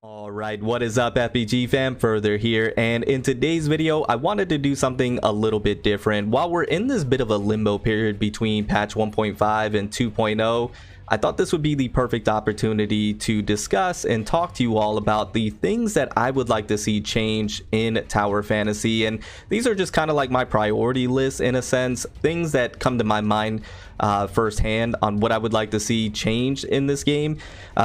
Alright, what is up FBG fam? Further here, and in today's video I wanted to do something a little bit different. While we're in this bit of a limbo period between patch 1.5 and 2.0, I thought this would be the perfect opportunity to discuss and talk to you all about the things that I would like to see change in Tower Fantasy. And these are just kind of like my priority list in a sense, things that come to my mind firsthand on what I would like to see changed in this game,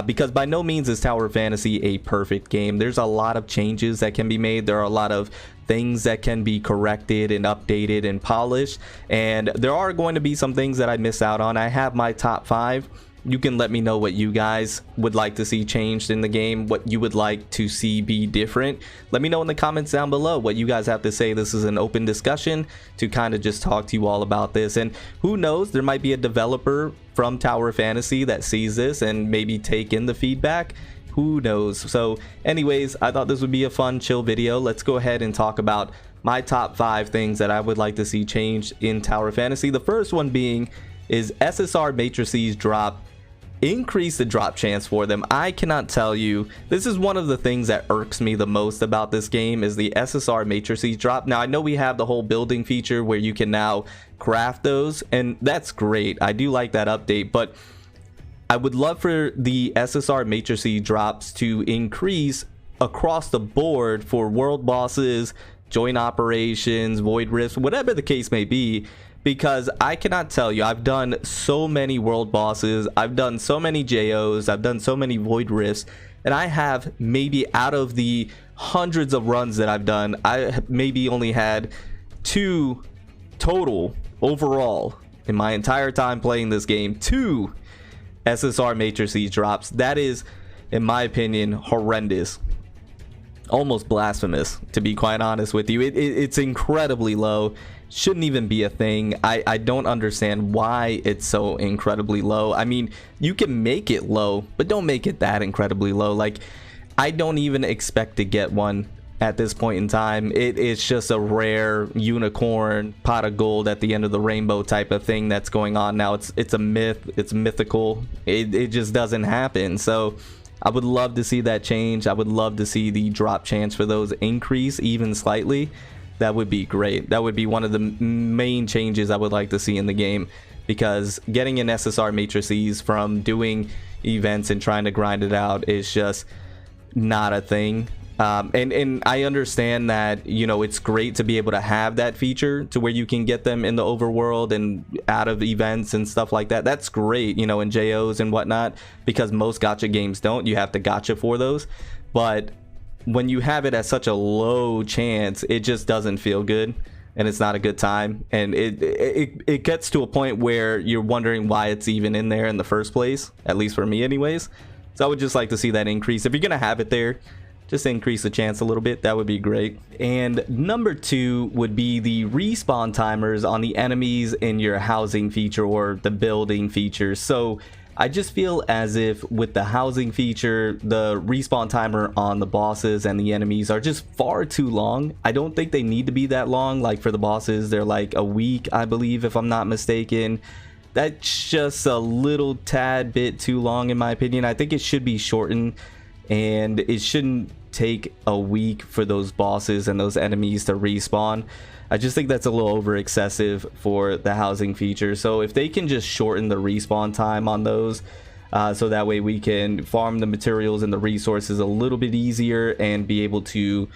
because by no means is Tower Fantasy a perfect game. There's a lot of changes that can be made. There are a lot of things that can be corrected and updated and polished, and there are going to be some things that I miss out on. I have my top 5. You can let me know what you guys would like to see changed in the game, what you would like to see be different. Let me know in the comments down below what you guys have to say. This is an open discussion to kind of just talk to you all about this, and who knows, there might be a developer from Tower Fantasy that sees this and maybe take in the feedback. Who knows? So anyways, I thought this would be a fun chill video. Let's go ahead and talk about my top 5 things that I would like to see changed in Tower Fantasy. The first one being is SSR matrices drop. Increase the drop chance for them. I cannot tell you, this is one of the things that irks me the most about this game, is the SSR matrices drop. Now I know we have the whole building feature where you can now craft those, and that's great. I do like that update, but I would love for the SSR matrices drops to increase across the board for world bosses, joint operations, void rifts, whatever the case may be. Because I cannot tell you, I've done so many world bosses, I've done so many JOs, I've done so many void rifts, and I have maybe, out of the hundreds of runs that I've done, I maybe only had 2 total overall in my entire time playing this game. 2 SSR matrices drops. That is, in my opinion, horrendous. Almost blasphemous, to be quite honest with you. It's incredibly low. Shouldn't even be a thing. I don't understand why it's so incredibly low. I mean, you can make it low, but don't make it that incredibly low. Like, I don't even expect to get one at this point in time. It's just a rare unicorn pot of gold at the end of the rainbow type of thing that's going on now. It's a myth. It's mythical. It just doesn't happen. So I would love to see that change. I would love to see the drop chance for those increase even slightly. That would be great. That would be one of the main changes I would like to see in the game, because getting an SSR matrices from doing events and trying to grind it out is just not a thing. And I understand that, you know, it's great to be able to have that feature to where you can get them in the overworld and out of events and stuff like that. That's great, you know, in JOs and whatnot, because most gacha games don't. You have to gacha for those. But when you have it at such a low chance, it just doesn't feel good, and it's not a good time, and it gets to a point where you're wondering why it's even in there in the first place, at least for me anyways. So I would just like to see that increase. If you're gonna have it there, just increase the chance a little bit. That would be great. And number 2 would be the respawn timers on the enemies in your housing feature or the building feature. So I just feel as if with the housing feature, the respawn timer on the bosses and the enemies are just far too long. I don't think they need to be that long. Like for the bosses, they're like a week, I believe, if I'm not mistaken. That's just a little tad bit too long in my opinion. I think it should be shortened, and it shouldn't take a week for those bosses and those enemies to respawn. I just think that's a little over excessive for the housing feature. So if they can just shorten the respawn time on those, so that way we can farm the materials and the resources a little bit easier and be able to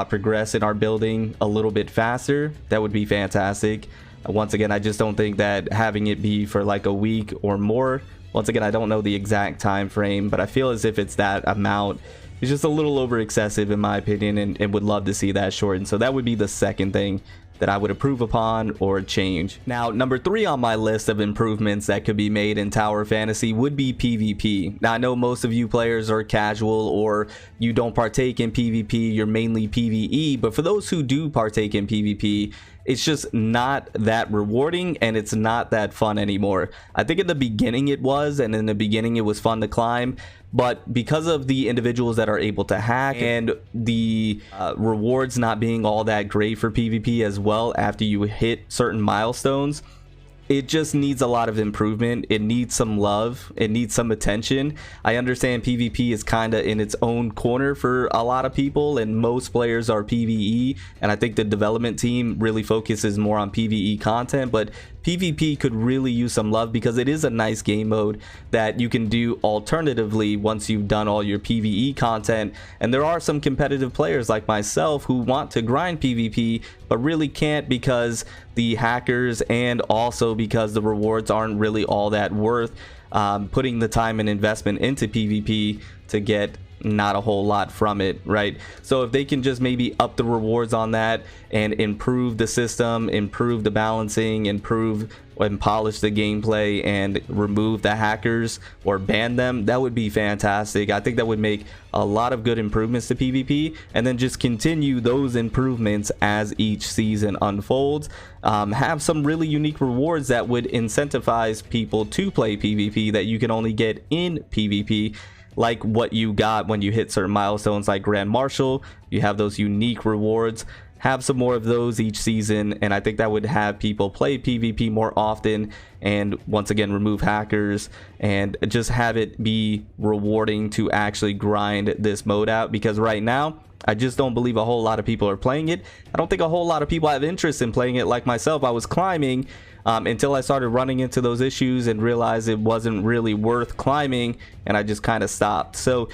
progress in our building a little bit faster, that would be fantastic. Once again, I just don't think that having it be for like a week or more, once again, I don't know the exact time frame, but I feel as if it's that amount, it's just a little over excessive in my opinion, and would love to see that shortened. So that would be the second thing that I would approve upon or change. Now, number 3 on my list of improvements that could be made in Tower Fantasy would be PvP. Now, I know most of you players are casual, or you don't partake in PvP, you're mainly PvE, but for those who do partake in PvP, it's just not that rewarding, and it's not that fun anymore. I think in the beginning it was, and in the beginning it was fun to climb, but because of the individuals that are able to hack and the rewards not being all that great for PvP as well after you hit certain milestones, it just needs a lot of improvement. It needs some love. It needs some attention. I understand PvP is kind of in its own corner for a lot of people, and most players are PvE, and I think the development team really focuses more on PvE content, but PvP could really use some love because it is a nice game mode that you can do alternatively once you've done all your PvE content. And there are some competitive players like myself who want to grind PvP but really can't because the hackers, and also because the rewards aren't really all that worth putting the time and investment into PvP to get not a whole lot from it, right? So if they can just maybe up the rewards on that and improve the system, improve the balancing, improve and polish the gameplay, and remove the hackers or ban them, that would be fantastic. I think that would make a lot of good improvements to PvP, and then just continue those improvements as each season unfolds. Have some really unique rewards that would incentivize people to play PvP that you can only get in PvP, like what you got when you hit certain milestones like Grand Marshal. You have those unique rewards. Have some more of those each season, and I think that would have people play PvP more often, and once again remove hackers, and just have it be rewarding to actually grind this mode out, because right now I just don't believe a whole lot of people are playing it. I don't think a whole lot of people have interest in playing it. Like myself, I was climbing until I started running into those issues and realized it wasn't really worth climbing, and I just kind of stopped. So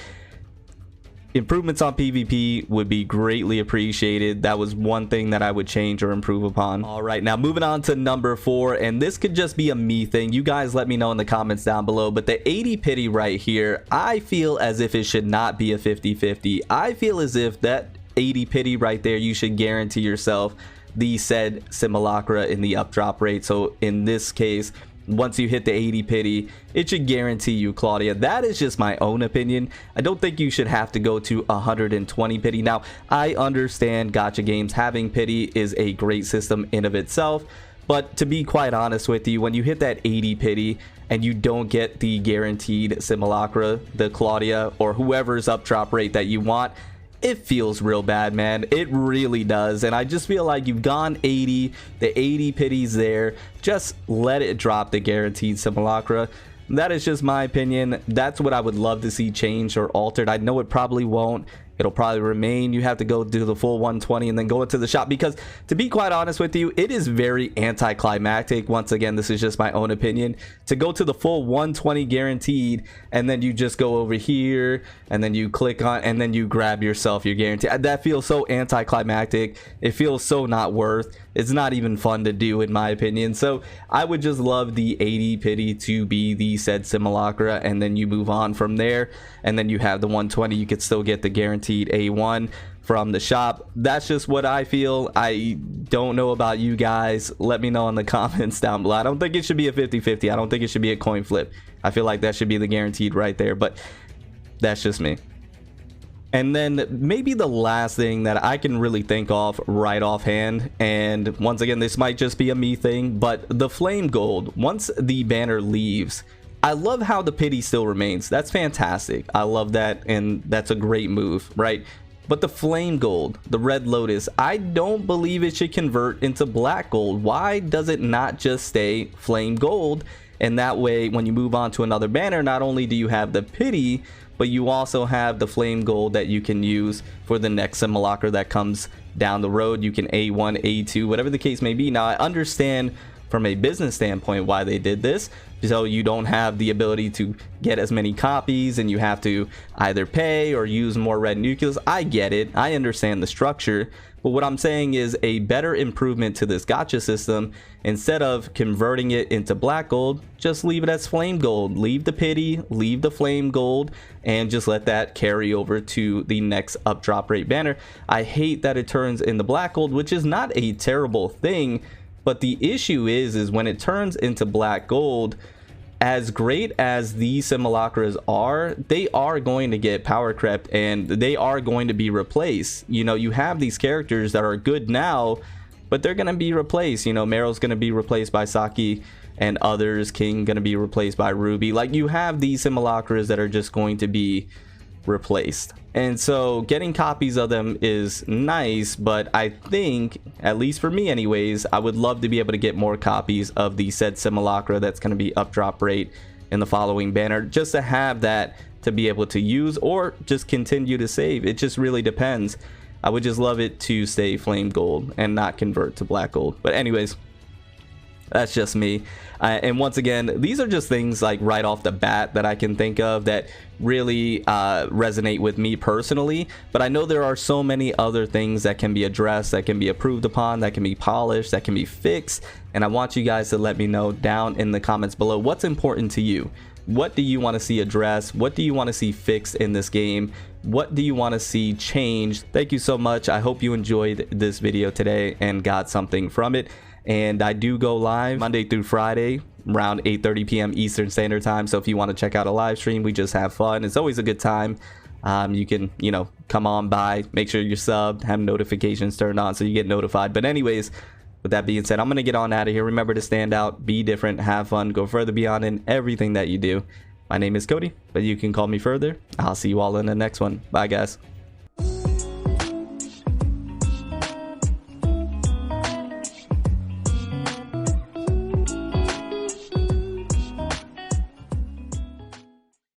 improvements on PvP would be greatly appreciated. That was one thing that I would change or improve upon. All right, now moving on to number 4, and this could just be a me thing. You guys let me know in the comments down below, but the 80 pity right here, I feel as if it should not be a 50-50. I feel as if that 80 pity right there, you should guarantee yourself the said simulacra in the up drop rate. So in this case, once you hit the 80 pity, it should guarantee you Claudia. That is just my own opinion. I don't think you should have to go to 120 pity. Now, I understand gacha games having pity is a great system in of itself, but to be quite honest with you, when you hit that 80 pity and you don't get the guaranteed simulacra, the Claudia, or whoever's up drop rate that you want, it feels real bad, man. It really does. And I just feel like you've gone 80, the 80 pity's there, just let it drop the guaranteed simulacra. That is just my opinion. That's what I would love to see changed or altered. I know it probably won't. It'll probably remain. You have to go do the full 120 and then go into the shop, because to be quite honest with you, it is very anticlimactic. Once again, this is just my own opinion, to go to the full 120 guaranteed and then you just go over here and then you click on and then you grab yourself your guarantee. That feels so anticlimactic. It feels so not worth. It's not even fun to do, in my opinion. So I would just love the 80 pity to be the said simulacra, and then you move on from there, and then you have the 120. You could still get the guaranteed A1 from the shop. That's just what I feel. I don't know about you guys. Let me know in the comments down below. I don't think it should be a 50-50. I don't think it should be a coin flip. I feel like that should be the guaranteed right there, but that's just me. And then maybe the last thing that I can really think of right offhand, and once again, this might just be a me thing, but the flame gold, once the banner leaves, I love how the pity still remains. That's fantastic. I love that, and that's a great move, right? But the flame gold, the red lotus, I don't believe it should convert into black gold. Why does it not just stay flame gold? And that way, when you move on to another banner, not only do you have the pity, but you also have the flame gold that you can use for the next simulacra that comes down the road. You can A1, A2, whatever the case may be. Now, I understand from a business standpoint why they did this, so you don't have the ability to get as many copies and you have to either pay or use more red nucleus. I get it. I understand the structure. But what I'm saying is a better improvement to this gacha system, instead of converting it into black gold, just leave it as flame gold. Leave the pity, leave the flame gold, and just let that carry over to the next up drop rate banner. I hate that it turns into black gold, which is not a terrible thing, but the issue is when it turns into black gold, as great as these simulacras are, they are going to get power crept and they are going to be replaced. You know, you have these characters that are good now, but they're going to be replaced. You know, Meryl's going to be replaced by Saki and others. King going to be replaced by Ruby. Like, you have these simulacras that are just going to be replaced. And so getting copies of them is nice, but I think, at least for me anyways, I would love to be able to get more copies of the said simulacra that's going to be up drop rate in the following banner, just to have that to be able to use, or just continue to save. It just really depends. I would just love it to stay flame gold and not convert to black gold. But anyways, that's just me. And once again, these are just things like right off the bat that I can think of that really resonate with me personally. But I know there are so many other things that can be addressed, that can be improved upon, that can be polished, that can be fixed. And I want you guys to let me know down in the comments below what's important to you. What do you want to see addressed? What do you want to see fixed in this game? What do you want to see changed? Thank you so much. I hope you enjoyed this video today and got something from it. And I do go live Monday through Friday around 8:30 p.m. Eastern Standard Time. So if you want to check out a live stream, we just have fun. It's always a good time. You can, come on by, make sure you're subbed, have notifications turned on so you get notified. But anyways, with that being said, I'm going to get on out of here. Remember to stand out, be different, have fun, go further beyond in everything that you do. My name is Cody, but you can call me further. I'll see you all in the next one. Bye, guys.